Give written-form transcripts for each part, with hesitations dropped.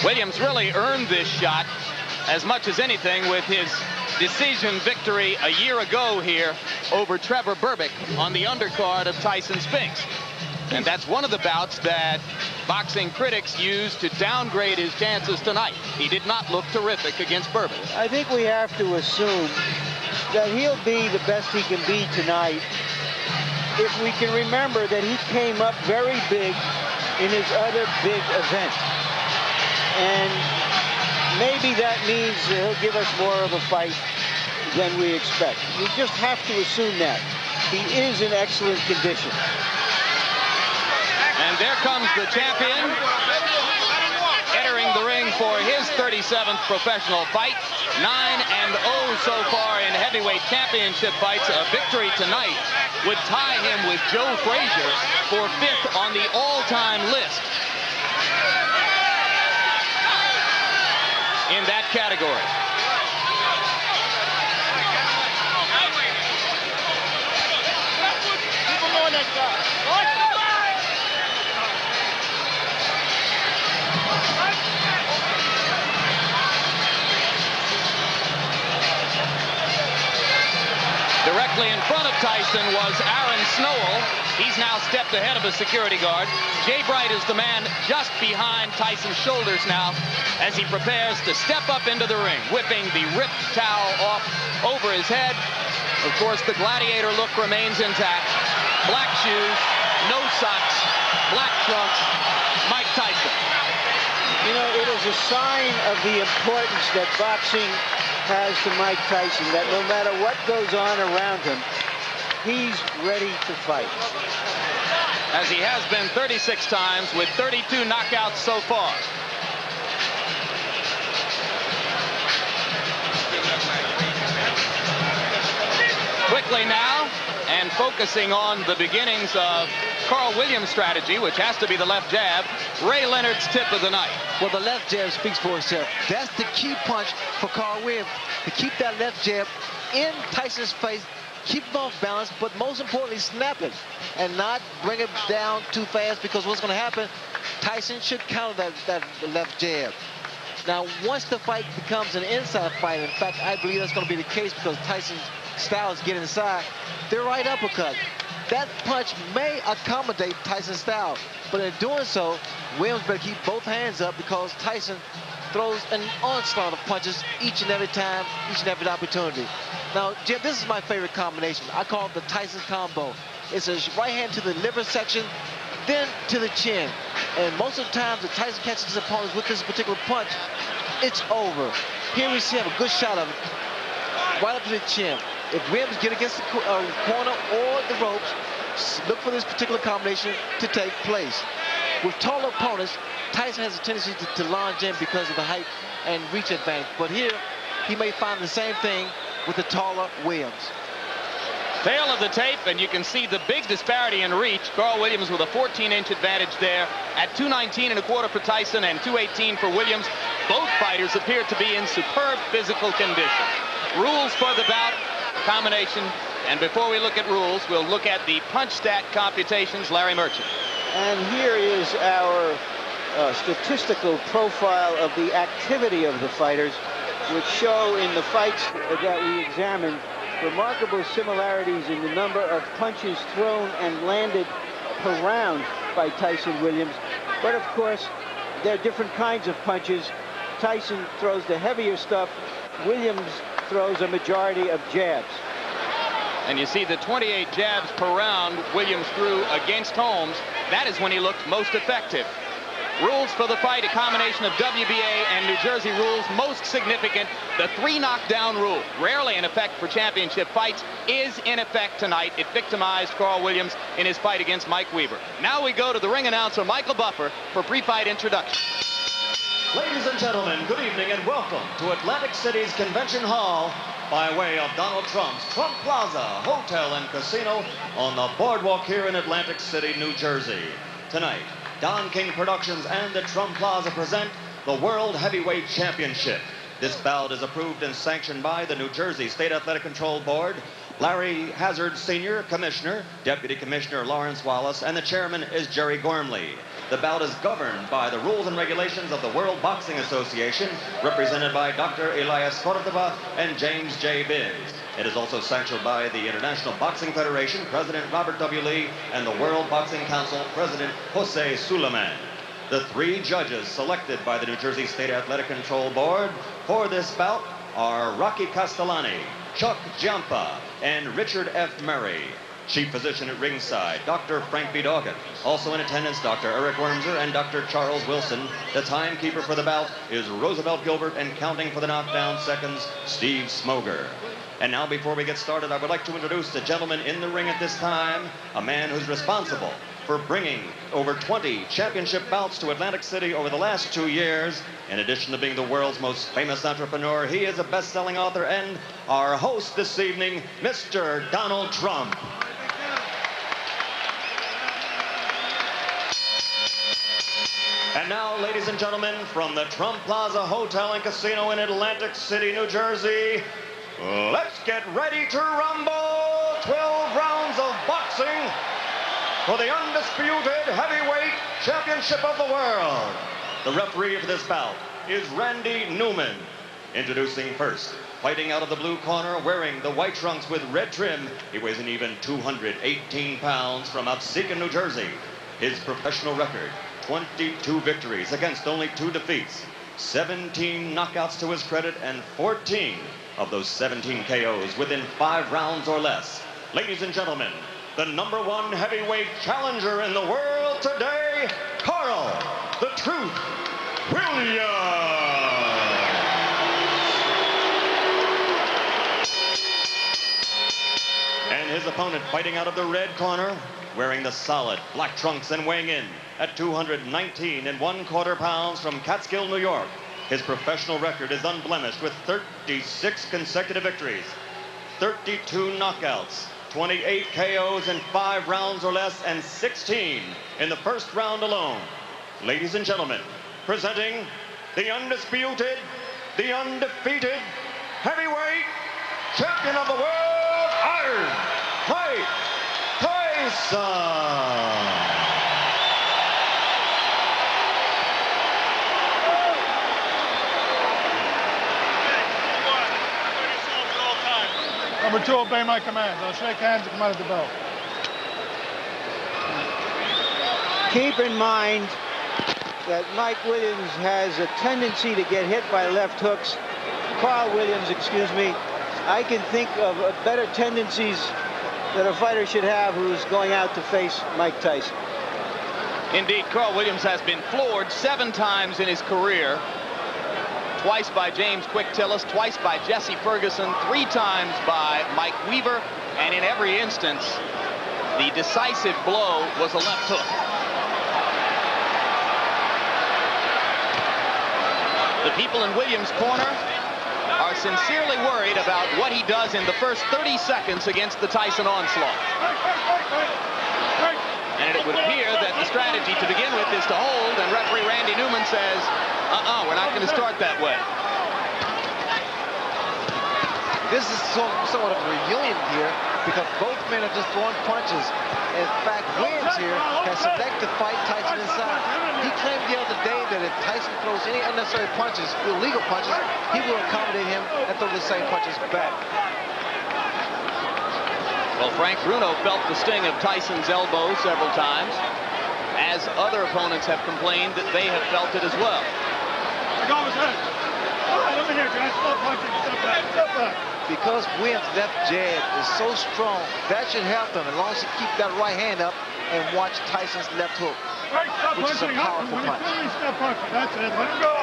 Williams really earned this shot as much as anything with his decision victory a year ago here over Trevor Berbick on the undercard of Tyson Spinks. And that's one of the bouts that boxing critics used to downgrade his chances tonight. He did not look terrific against Berbick. I think we have to assume that he'll be the best he can be tonight if we can remember that he came up very big in his other big event. And maybe that means he'll give us more of a fight than we expect. We just have to assume that. He is in excellent condition. And there comes the champion entering the ring for his 37th professional fight. 9-0 so far in heavyweight championship fights. A victory tonight would tie him with Joe Frazier for 5th on the all-time list in that category. Directly in front of Tyson was Aaron Snowell. He's now stepped ahead of a security guard. Jay Bright is the man just behind Tyson's shoulders now as he prepares to step up into the ring, whipping the ripped towel off over his head. Of course, the gladiator look remains intact. Black shoes, no socks, black trunks, Mike Tyson. You know, it is a sign of the importance that boxing has to Mike Tyson, that no matter what goes on around him, he's ready to fight. As he has been 36 times with 32 knockouts so far. Quickly now, and focusing on the beginnings of Carl Williams' strategy, which has to be the left jab, Ray Leonard's tip of the night. Well, the left jab speaks for itself. That's the key punch for Carl Williams, to keep that left jab in Tyson's face, keep him off balance, but most importantly, snap it and not bring it down too fast, because what's going to happen, Tyson should counter that left jab. Now, once the fight becomes an inside fight, in fact, I believe that's going to be the case because Tyson's style is getting inside, their right uppercut. That punch may accommodate Tyson's style, but in doing so, Williams better keep both hands up because Tyson throws an onslaught of punches each and every time, each and every opportunity. Now, Jim, this is my favorite combination. I call it the Tyson combo. It's a right hand to the liver section, then to the chin. And most of the times, if Tyson catches his opponents with this particular punch, it's over. Here we see a good shot of it, right up to the chin. If Williams get against the corner or the ropes, look for this particular combination to take place. With taller opponents, Tyson has a tendency to launch in because of the height and reach advantage. But here, he may find the same thing with the taller Williams. Tail of the tape, and you can see the big disparity in reach. Carl Williams with a 14-inch advantage there at 219.25 for Tyson and 218 for Williams. Both fighters appear to be in superb physical condition. Rules for the bout, combination, and before we look at rules, we'll look at the punch stat computations. Larry Merchant. And here is our statistical profile of the activity of the fighters, which show in the fights that we examined remarkable similarities in the number of punches thrown and landed per round by Tyson Williams. But of course, there are different kinds of punches. Tyson throws the heavier stuff. Williams throws a majority of jabs. And you see the 28 jabs per round Williams threw against Holmes. That is when he looked most effective. Rules for the fight, a combination of WBA and New Jersey rules. Most significant, the 3 knockdown rule. Rarely in effect for championship fights, is in effect tonight. It victimized Carl Williams in his fight against Mike Weaver. Now we go to the ring announcer, Michael Buffer, for pre-fight introduction. Ladies and gentlemen, good evening and welcome to Atlantic City's Convention Hall by way of Donald Trump's Trump Plaza Hotel and Casino on the boardwalk here in Atlantic City, New Jersey. Tonight, Don King Productions and the Trump Plaza present the World Heavyweight Championship. This bout is approved and sanctioned by the New Jersey State Athletic Control Board, Larry Hazard Sr., Commissioner, Deputy Commissioner Lawrence Wallace, and the Chairman is Jerry Gormley. The bout is governed by the rules and regulations of the World Boxing Association, represented by Dr. Elias Cordova and James J. Bibbs. It is also sanctioned by the International Boxing Federation, President Robert W. Lee, and the World Boxing Council, President Jose Suleiman. The 3 judges selected by the New Jersey State Athletic Control Board for this bout are Rocky Castellani, Chuck Giampa, and Richard F. Murray. Chief physician at ringside, Dr. Frank B. Doggett. Also in attendance, Dr. Eric Wormser and Dr. Charles Wilson. The timekeeper for the bout is Roosevelt Gilbert, and counting for the knockdown seconds, Steve Smoger. And now, before we get started, I would like to introduce the gentleman in the ring at this time, a man who's responsible for bringing over 20 championship bouts to Atlantic City over the last 2 years. In addition to being the world's most famous entrepreneur, he is a best-selling author and our host this evening, Mr. Donald Trump. And now, ladies and gentlemen, from the Trump Plaza Hotel and Casino in Atlantic City, New Jersey, let's get ready to rumble. 12 rounds of boxing for the undisputed heavyweight championship of the world. The referee for this bout is Randy Newman. Introducing first, fighting out of the blue corner, wearing the white trunks with red trim, he weighs an even 218 pounds from Absecon, New Jersey. His professional record, 22 victories against only 2 defeats, 17 knockouts to his credit, and 14 of those 17 KOs within 5 rounds or less. Ladies and gentlemen, the #1 heavyweight challenger in the world today, Carl "The Truth" Williams. And his opponent, fighting out of the red corner, wearing the solid black trunks and weighing in at 219 1/4 pounds from Catskill, New York. His professional record is unblemished with 36 consecutive victories, 32 knockouts, 28 KOs in 5 rounds or less, and 16 in the first round alone. Ladies and gentlemen, presenting the undisputed, the undefeated heavyweight champion of the world, Iron Mike Tyson. Number 2, obey my commands. I'll shake hands and come out of the bell. Keep in mind that Mike Williams has a tendency to get hit by left hooks. Carl Williams, excuse me. I can think of better tendencies that a fighter should have who's going out to face Mike Tyson. Indeed, Carl Williams has been floored 7 times in his career. Twice by James Quick Tillis, twice by Jesse Ferguson, 3 times by Mike Weaver, and in every instance, the decisive blow was a left hook. The people in Williams' corner are sincerely worried about what he does in the first 30 seconds against the Tyson onslaught. And it would appear that the strategy to begin with is to hold, and referee Randy Newman says, we're not going to start that way. This is somewhat of a reunion here because both men are just throwing punches. In fact, Williams here has selected to fight Tyson inside. He claimed the other day that if Tyson throws any unnecessary punches, illegal punches, he will accommodate him and throw the same punches back. Well, Frank Bruno felt the sting of Tyson's elbow several times, as other opponents have complained that they have felt it as well. All right, over here, guys. Stop punching. Step back. Step back. Because Williams' left jab is so strong, that should help him as long as he keep that right hand up and watch Tyson's left hook, Right, stop which is a punching. powerful When you punch. feel me, stop punching. That's it. Let him go.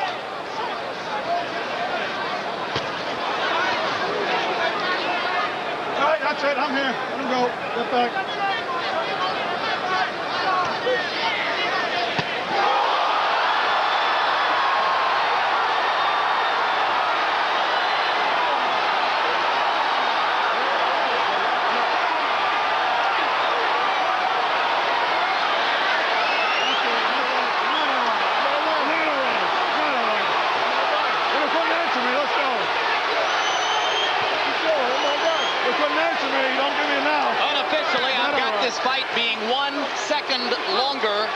All right, that's it. I'm here. Let him go. Get back. Unofficially, I've got this fight being 1 second longer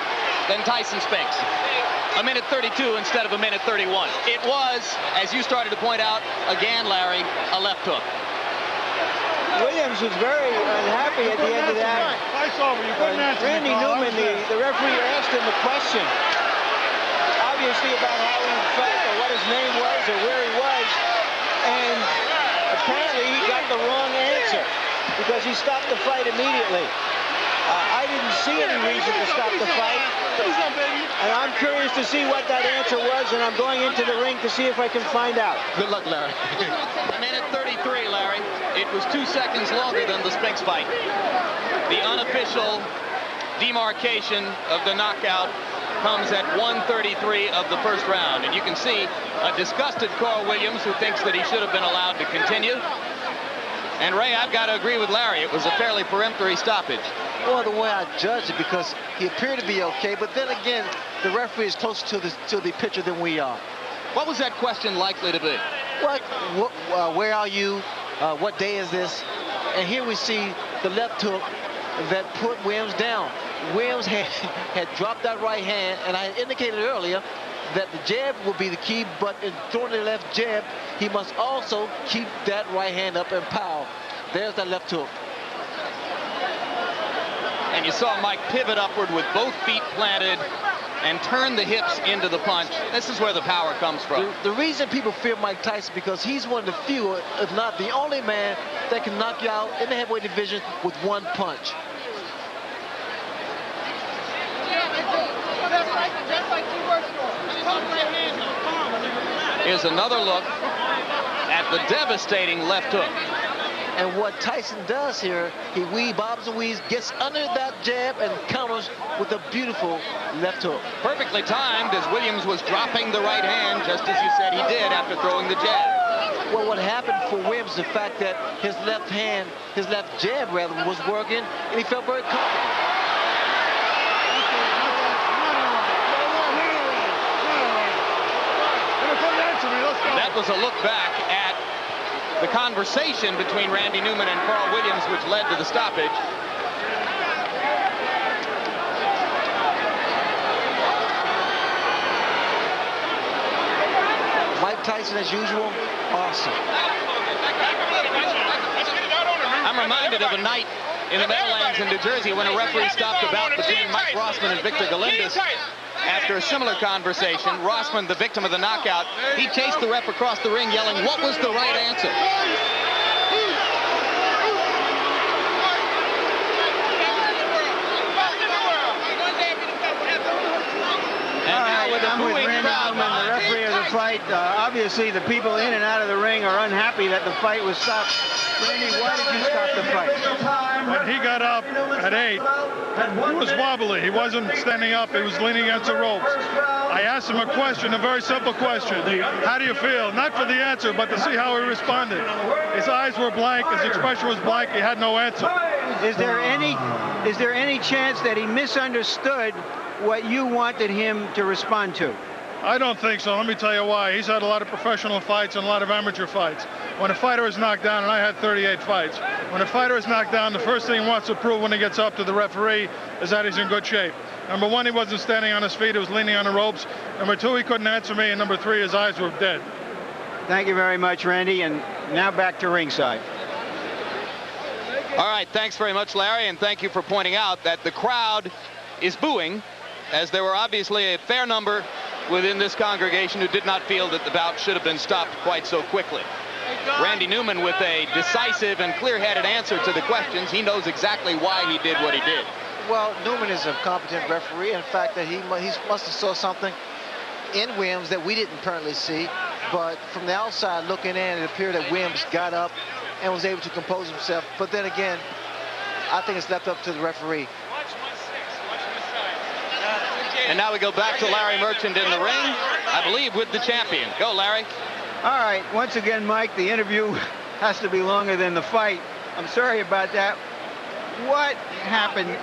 than Tyson Spinks. A minute 32 instead of a minute 31. It was, as you started to point out, again, Larry, a left hook. Williams was very unhappy at the end of that. Randy Newman, the referee, asked him a question, obviously about how he felt or what his name was or where he was, and apparently he got the wrong answer because he stopped the fight immediately. I didn't see any reason to stop the fight, and I'm curious to see what that answer was, and I'm going into the ring to see if I can find out. Good luck, Larry. A minute 33, Larry. It was 2 seconds longer than the Spinks fight. The unofficial demarcation of the knockout comes at 1:33 of the first round, and you can see a disgusted Carl Williams who thinks that he should have been allowed to continue. And Ray, I've got to agree with Larry. It was a fairly peremptory stoppage. Well, the way I judged it, because he appeared to be okay, but then again, the referee is closer to the pitcher than we are. What was that question likely to be? Where are you? What day is this? And here we see the left hook that put Williams down. Williams had dropped that right hand, and I indicated earlier that the jab will be the key, but in throwing the left jab, he must also keep that right hand up and power. There's that left hook. And you saw Mike pivot upward with both feet planted and turn the hips into the punch. This is where the power comes from. The reason people fear Mike Tyson, because he's one of the few, if not the only man, that can knock you out in the heavyweight division with one punch. Here's another look at the devastating left hook. And what Tyson does here, he bobs and weaves, gets under that jab and counters with a beautiful left hook. Perfectly timed, as Williams was dropping the right hand, just as you said he did after throwing the jab. Well, what happened for Williams is the fact that his left jab rather, was working, and he felt very comfortable. That was a look back at the conversation between Randy Newman and Carl Williams, which led to the stoppage. Mike Tyson, as usual, awesome. I'm reminded of a night in the Meadowlands in New Jersey when a referee stopped a bout between Mike Rossman and Victor Galindez. After a similar conversation, Rossman, the victim of the knockout, he chased the ref across the ring yelling, "What was the right answer?" And now with a booing crowd behind the referee of the fight, obviously the people in and out of the ring are unhappy that the fight was stopped. Randy, why did you stop the fight? When he got up at 8, he was wobbly. He wasn't standing up. He was leaning against the ropes. I asked him a question, a very simple question. How do you feel? Not for the answer, but to see how he responded. His eyes were blank. His expression was blank. He had no answer. Is there any chance that he misunderstood what you wanted him to respond to? I don't think so. Let me tell you why. He's had a lot of professional fights and a lot of amateur fights. When a fighter is knocked down, and I had 38 fights, when a fighter is knocked down, the first thing he wants to prove when he gets up to the referee is that he's in good shape. Number one, he wasn't standing on his feet. He was leaning on the ropes. Number two, he couldn't answer me. And number three, his eyes were dead. Thank you very much, Randy. And now back to ringside. All right, thanks very much, Larry, and thank you for pointing out that the crowd is booing, as there were obviously a fair number within this congregation who did not feel that the bout should have been stopped quite so quickly. Randy Newman with a decisive and clear-headed answer to the questions. He knows exactly why he did what he did. Well, Newman is a competent referee. In fact, that he must have saw something in Williams that we didn't apparently see. But from the outside looking in, it appeared that Williams got up and was able to compose himself. But then again, I think it's left up to the referee. And now we go back to Larry Merchant in the ring, I believe with the champion. Go, Larry. All right, once again, Mike, the interview has to be longer than the fight. I'm sorry about that. What happened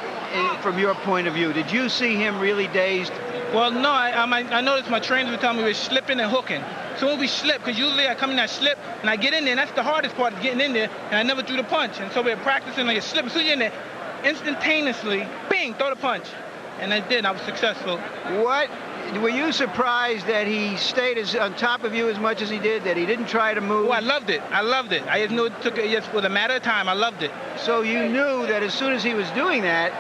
from your point of view? Did you see him really dazed? Well, no, I noticed my trainers were telling me we were slipping and hooking. So when we slip, because usually I come in, I slip, and I get in there, and that's the hardest part, getting in there, and I never threw the punch. And so we're practicing like a slip. So you're in there, instantaneously, bing, throw the punch. and I did. I was successful. What? Were you surprised that he stayed on top of you as much as he did, that he didn't try to move? Oh, I loved it. I loved it. I just knew it took it just with a matter of time. I loved it. So you knew that as soon as he was doing that,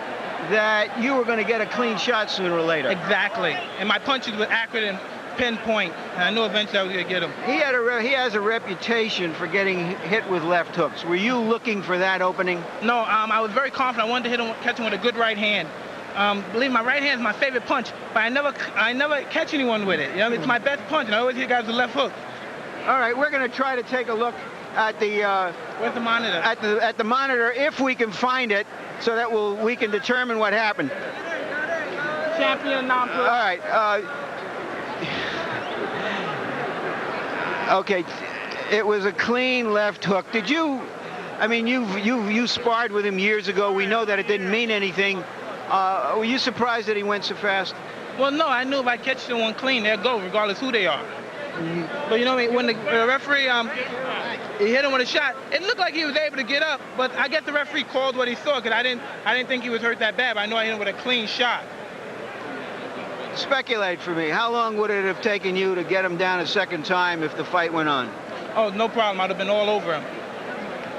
that you were going to get a clean shot sooner or later. Exactly. And my punches were accurate and pinpoint, and I knew eventually I was going to get him. He has a reputation for getting hit with left hooks. Were you looking for that opening? No, I was very confident. I wanted to hit him, catch him with a good right hand. Believe me, my right hand is my favorite punch, but I never catch anyone with it. You know, it's my best punch, and I always hit guys with left hook. All right, we're going to try to take a look at the where's the monitor? At the monitor, if we can find it, so that we can determine what happened. Champion non-pro. All right. Okay, it was a clean left hook. Did you? I mean, you sparred with him years ago. We know that it didn't mean anything. Were you surprised that he went so fast? Well, no, I knew if I catch someone clean, they'll go, regardless who they are. Mm-hmm. But you know, when the referee he hit him with a shot, it looked like he was able to get up. But I guess the referee called what he saw, because I didn't think he was hurt that bad. But I know I hit him with a clean shot. Speculate for me. How long would it have taken you to get him down a second time if the fight went on? Oh, no problem. I'd have been all over him.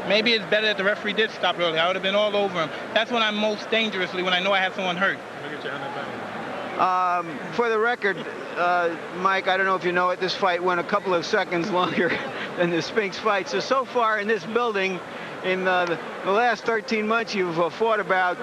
Maybe it's better that the referee did stop early. I would have been all over him. That's when I'm most dangerously, when I know I have someone hurt. For the record, Mike, I don't know if you know it, this fight went a couple of seconds longer than the Spinks fight. So far in this building, in the last 13 months, you've fought about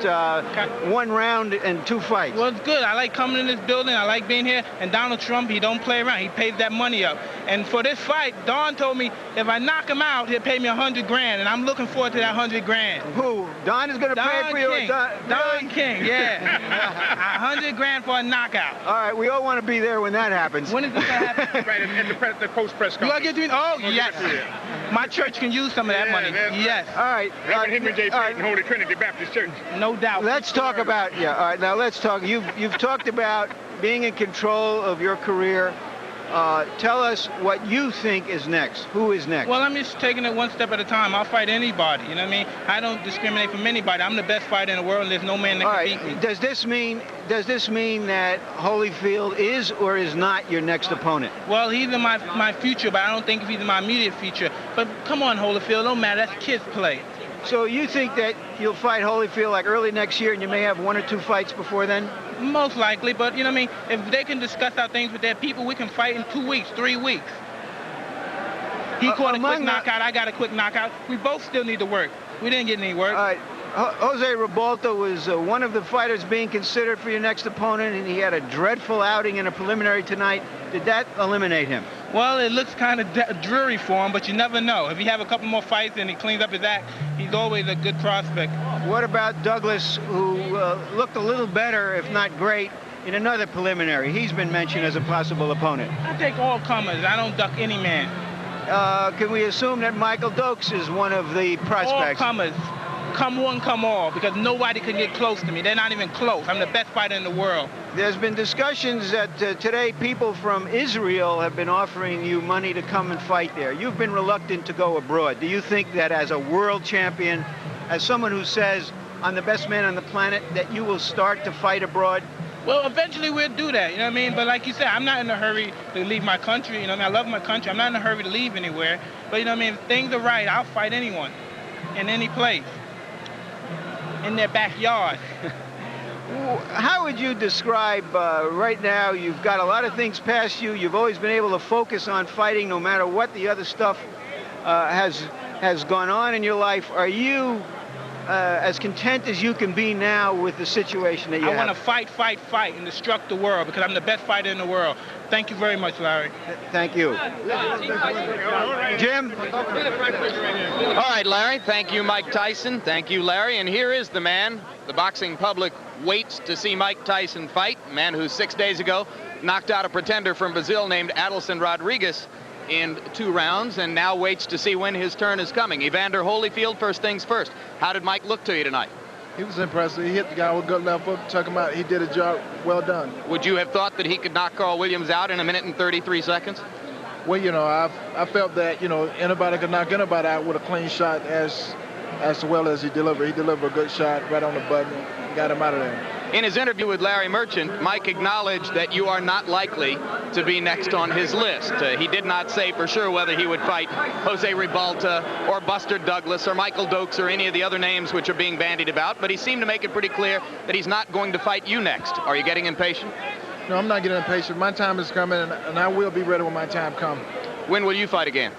1 round and 2 fights. Well, it's good. I like coming in this building. I like being here. And Donald Trump, he don't play around. He pays that money up. And for this fight, Don told me if I knock him out, he'll pay me $100 grand. And I'm looking forward to that $100 grand. Who? Don is going to pay for you? Don King, yeah. $100 grand for a knockout. All right, we all want to be there when that happens. When is this going to happen? Right, at the post-press conference. You got to get yes. My church can use some of that money. Yes. All right. Reverend Henry J. Payton, Holy Trinity Baptist Church. No doubt. Let's talk about, all right, now let's talk. You've talked about being in control of your career. Tell us what you think is next. Who is next? Well, I'm just taking it one step at a time. I'll fight anybody. You know what I mean? I don't discriminate from anybody. I'm the best fighter in the world, and there's no man that can beat me. Does this mean that Holyfield is or is not your next opponent? Well, he's in my future, but I don't think he's in my immediate future. But come on, Holyfield, don't matter. That's kids' play. So you think that you'll fight Holyfield like early next year, and you may have 1 or 2 fights before then? Most likely, but you know what I mean? If they can discuss our things with their people, we can fight in 2 weeks, 3 weeks. He caught a quick knockout, I got a quick knockout. We both still need to work. We didn't get any work. All right. Jose Ribalta was one of the fighters being considered for your next opponent, and he had a dreadful outing in a preliminary tonight. Did that eliminate him? Well, it looks kind of dreary for him, but you never know. If he have a couple more fights and he cleans up his act, he's always a good prospect. What about Douglas, who looked a little better, if not great, in another preliminary? He's been mentioned as a possible opponent. I take all comers. I don't duck any man. Can we assume that Michael Dokes is one of the prospects? All comers. Come one, come all, because nobody can get close to me. They're not even close. I'm the best fighter in the world. There's been discussions that today people from Israel have been offering you money to come and fight there. You've been reluctant to go abroad. Do you think that as a world champion, as someone who says, I'm the best man on the planet, that you will start to fight abroad? Well, eventually we'll do that, you know what I mean? But like you said, I'm not in a hurry to leave my country, you know what I mean? I love my country. I'm not in a hurry to leave anywhere. But you know what I mean? If things are right, I'll fight anyone, in any place, in their backyard. How would you describe right now? You've got a lot of things past you. You've always been able to focus on fighting no matter what the other stuff has gone on in your life. Are you as content as you can be now with the situation that you have? I want to fight, and destruct the world because I'm the best fighter in the world. Thank you very much, Larry. Thank you. Jim? All right, Larry. Thank you, Mike Tyson. Thank you, Larry. And here is the man the boxing public waits to see Mike Tyson fight. A man who 6 days ago knocked out a pretender from Brazil named Adilson Rodriguez in 2 rounds and now waits to see when his turn is coming. Evander Holyfield, first things first. How did Mike look to you tonight? He was impressive. He hit the guy with a good left hook, took him out. He did a job well done. Would you have thought that he could knock Carl Williams out in 1 minute and 33 seconds? Well, you know, I felt that, you know, anybody could knock anybody out with a clean shot as well as he delivered. He delivered a good shot right on the button, got him out of there. In his interview with Larry Merchant, Mike acknowledged that you are not likely to be next on his list. He did not say for sure whether he would fight Jose Ribalta or Buster Douglas or Michael Dokes or any of the other names which are being bandied about, but he seemed to make it pretty clear that he's not going to fight you next. Are you getting impatient? No, I'm not getting impatient. My time is coming, and I will be ready when my time comes. When will you fight again?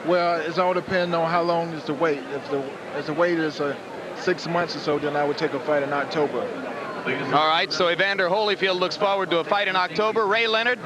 Well, it's all depending on how long is the wait. If the wait is 6 months or so, then I would take a fight in October. All right, so Evander Holyfield looks forward to a fight in October. Ray Leonard,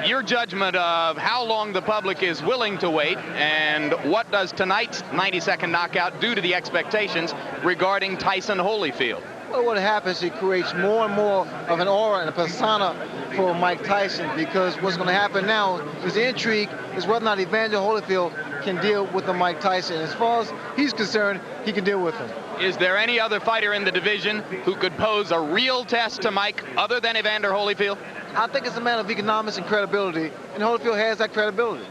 your judgment of how long the public is willing to wait, and what does tonight's 90-second knockout do to the expectations regarding Tyson Holyfield? Well, what happens, it creates more and more of an aura and a persona for Mike Tyson, because what's going to happen now is the intrigue is whether or not Evander Holyfield can deal with the Mike Tyson. As far as he's concerned, he can deal with him. Is there any other fighter in the division who could pose a real test to Mike other than Evander Holyfield? I think it's a matter of economics and credibility, and Holyfield has that credibility.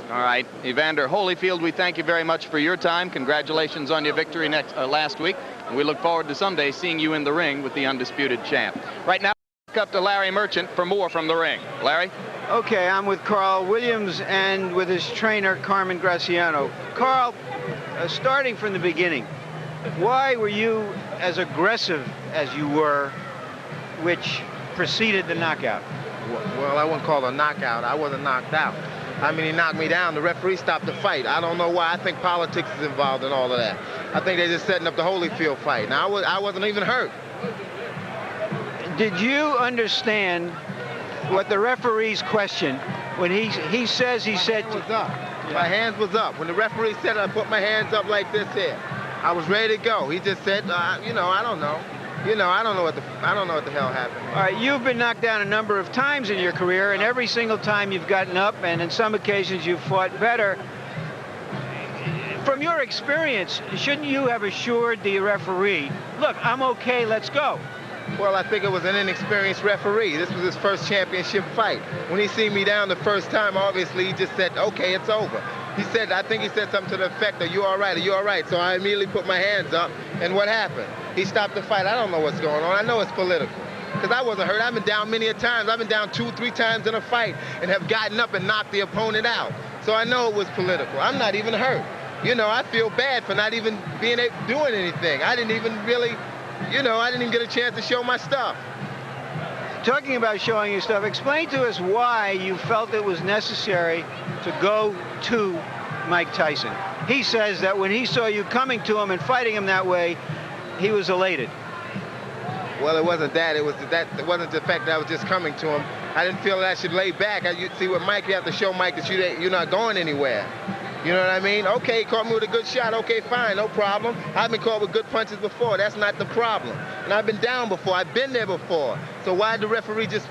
All right, Evander Holyfield, we thank you very much for your time. Congratulations on your victory last week. And we look forward to someday seeing you in the ring with the undisputed champ. Right now, up to Larry Merchant for more from the ring. Larry? Okay, I'm with Carl Williams and with his trainer, Carmen Graciano. Carl, starting from the beginning, why were you as aggressive as you were, which preceded the knockout? Well, I wouldn't call it a knockout. I wasn't knocked out. I mean, he knocked me down. The referee stopped the fight. I don't know why. I think politics is involved in all of that. I think they're just setting up the Holyfield fight. Now, I wasn't even hurt. Did you understand what the referee's question when he said... My hands was up. When the referee said I put my hands up like this here, I was ready to go. He just said, you know, I don't know. You know, I don't know what the hell happened. All right, you've been knocked down a number of times in your career, and every single time you've gotten up, and in some occasions you've fought better. From your experience, shouldn't you have assured the referee, look, I'm okay, let's go? Well, I think it was an inexperienced referee. This was his first championship fight. When he seen me down the first time, obviously, he just said, okay, it's over. He said, I think he said something to the effect of, you all right, are you all right? So I immediately put my hands up, and what happened? He stopped the fight. I don't know what's going on. I know it's political, because I wasn't hurt. I've been down many a times. I've been down 2 or 3 times in a fight and have gotten up and knocked the opponent out. So I know it was political. I'm not even hurt. You know, I feel bad for not even doing anything. I didn't even really... You know, I didn't even get a chance to show my stuff. Talking about showing your stuff, explain to us why you felt it was necessary to go to Mike Tyson. He says that when he saw you coming to him and fighting him that way, he was elated. Well, it wasn't that. It wasn't the fact that I was just coming to him. I didn't feel that I should lay back. You see, with Mike, you have to show Mike that you're not going anywhere. You know what I mean? Okay, he caught me with a good shot. Okay, fine, no problem. I've been caught with good punches before. That's not the problem. And I've been down before. I've been there before. So why did the referee just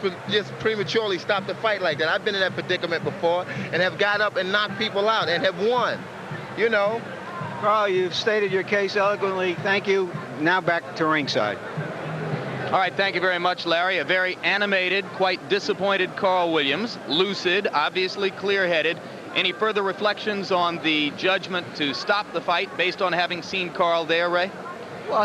prematurely stop the fight like that? I've been in that predicament before and have got up and knocked people out and have won. You know? Carl, you've stated your case eloquently. Thank you. Now back to ringside. All right, thank you very much, Larry. A very animated, quite disappointed Carl Williams. Lucid, obviously clear-headed. Any further reflections on the judgment to stop the fight based on having seen Carl there, Ray? Well,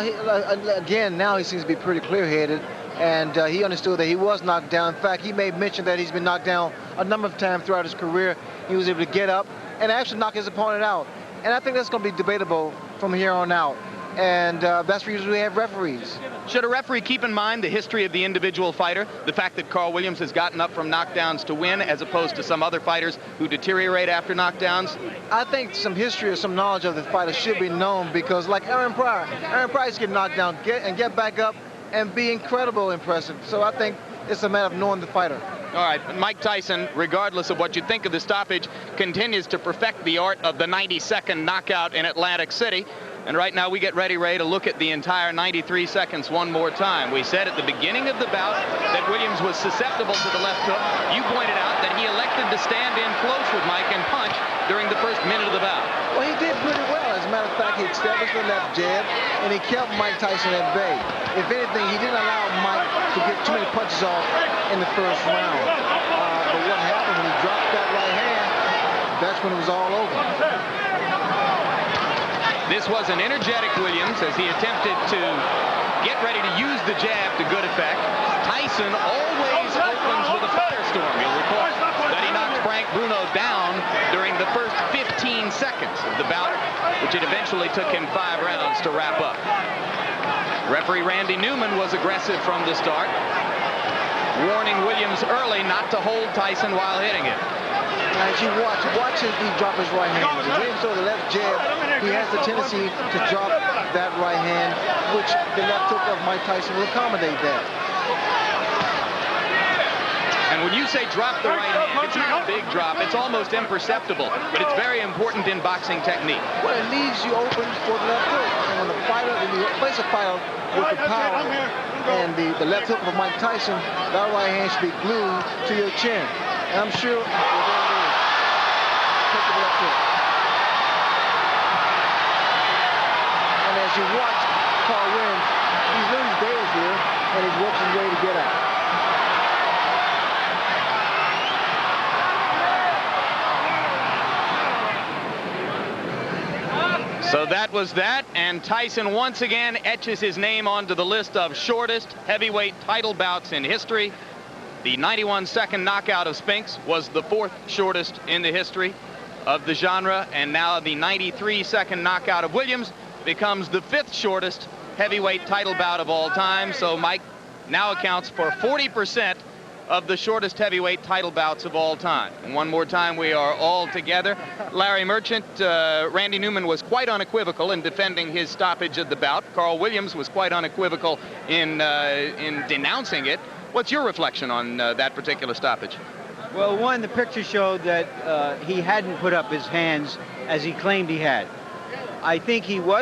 again, now he seems to be pretty clear-headed, and he understood that he was knocked down. In fact, he made mention that he's been knocked down a number of times throughout his career. He was able to get up and actually knock his opponent out. And I think that's going to be debatable from here on out. And that's the reason we have referees. Should a referee keep in mind the history of the individual fighter, the fact that Carl Williams has gotten up from knockdowns to win, as opposed to some other fighters who deteriorate after knockdowns? I think some history or some knowledge of the fighter should be known, because like Aaron Price get knocked down, get back up and be incredibly impressive. So I think it's a matter of knowing the fighter. All right, Mike Tyson, regardless of what you think of the stoppage, continues to perfect the art of the 90-second knockout in Atlantic City. And right now we get ready, Ray, to look at the entire 93 seconds one more time. We said at the beginning of the bout that Williams was susceptible to the left hook. You pointed out that he elected to stand in close with Mike and punch during the first minute of the bout. Well, he did pretty well. As a matter of fact, he established the left jab, and he kept Mike Tyson at bay. If anything, he didn't allow Mike to get too many punches off in the first round. But what happened when he dropped that right hand, that's when it was all over. This was an energetic Williams as he attempted to get ready to use the jab to good effect. Tyson always opens with a firestorm. You'll recall that he knocked Frank Bruno down during the first 15 seconds of the bout, which it eventually took him 5 rounds to wrap up. Referee Randy Newman was aggressive from the start, warning Williams early not to hold Tyson while hitting it. As you watch him drop his right hand. When Williams throws the left jab, he has the tendency to drop that right hand, which the left hook of Mike Tyson will accommodate that. And when you say drop the right hand, it's not a big drop. It's almost imperceptible, but it's very important in boxing technique. Well, it leaves you open for the left hook. And when you place a fighter with the power and the left hook of Mike Tyson, that right hand should be glued to your chin. And I'm sure and as you watch Carl Williams, he's losing days here, and he's working his way to get out. So that was that, and Tyson once again etches his name onto the list of shortest heavyweight title bouts in history. The 91-second knockout of Spinks was the 4th shortest in the history of the genre, and now the 93-second knockout of Williams becomes the 5th shortest heavyweight title bout of all time. So Mike now accounts for 40% of the shortest heavyweight title bouts of all time. And one more time, we are all together. Larry Merchant, Randy Newman was quite unequivocal in defending his stoppage of the bout. Carl Williams was quite unequivocal in denouncing it. What's your reflection on that particular stoppage? Well, one, the picture showed that he hadn't put up his hands as he claimed he had. I think he was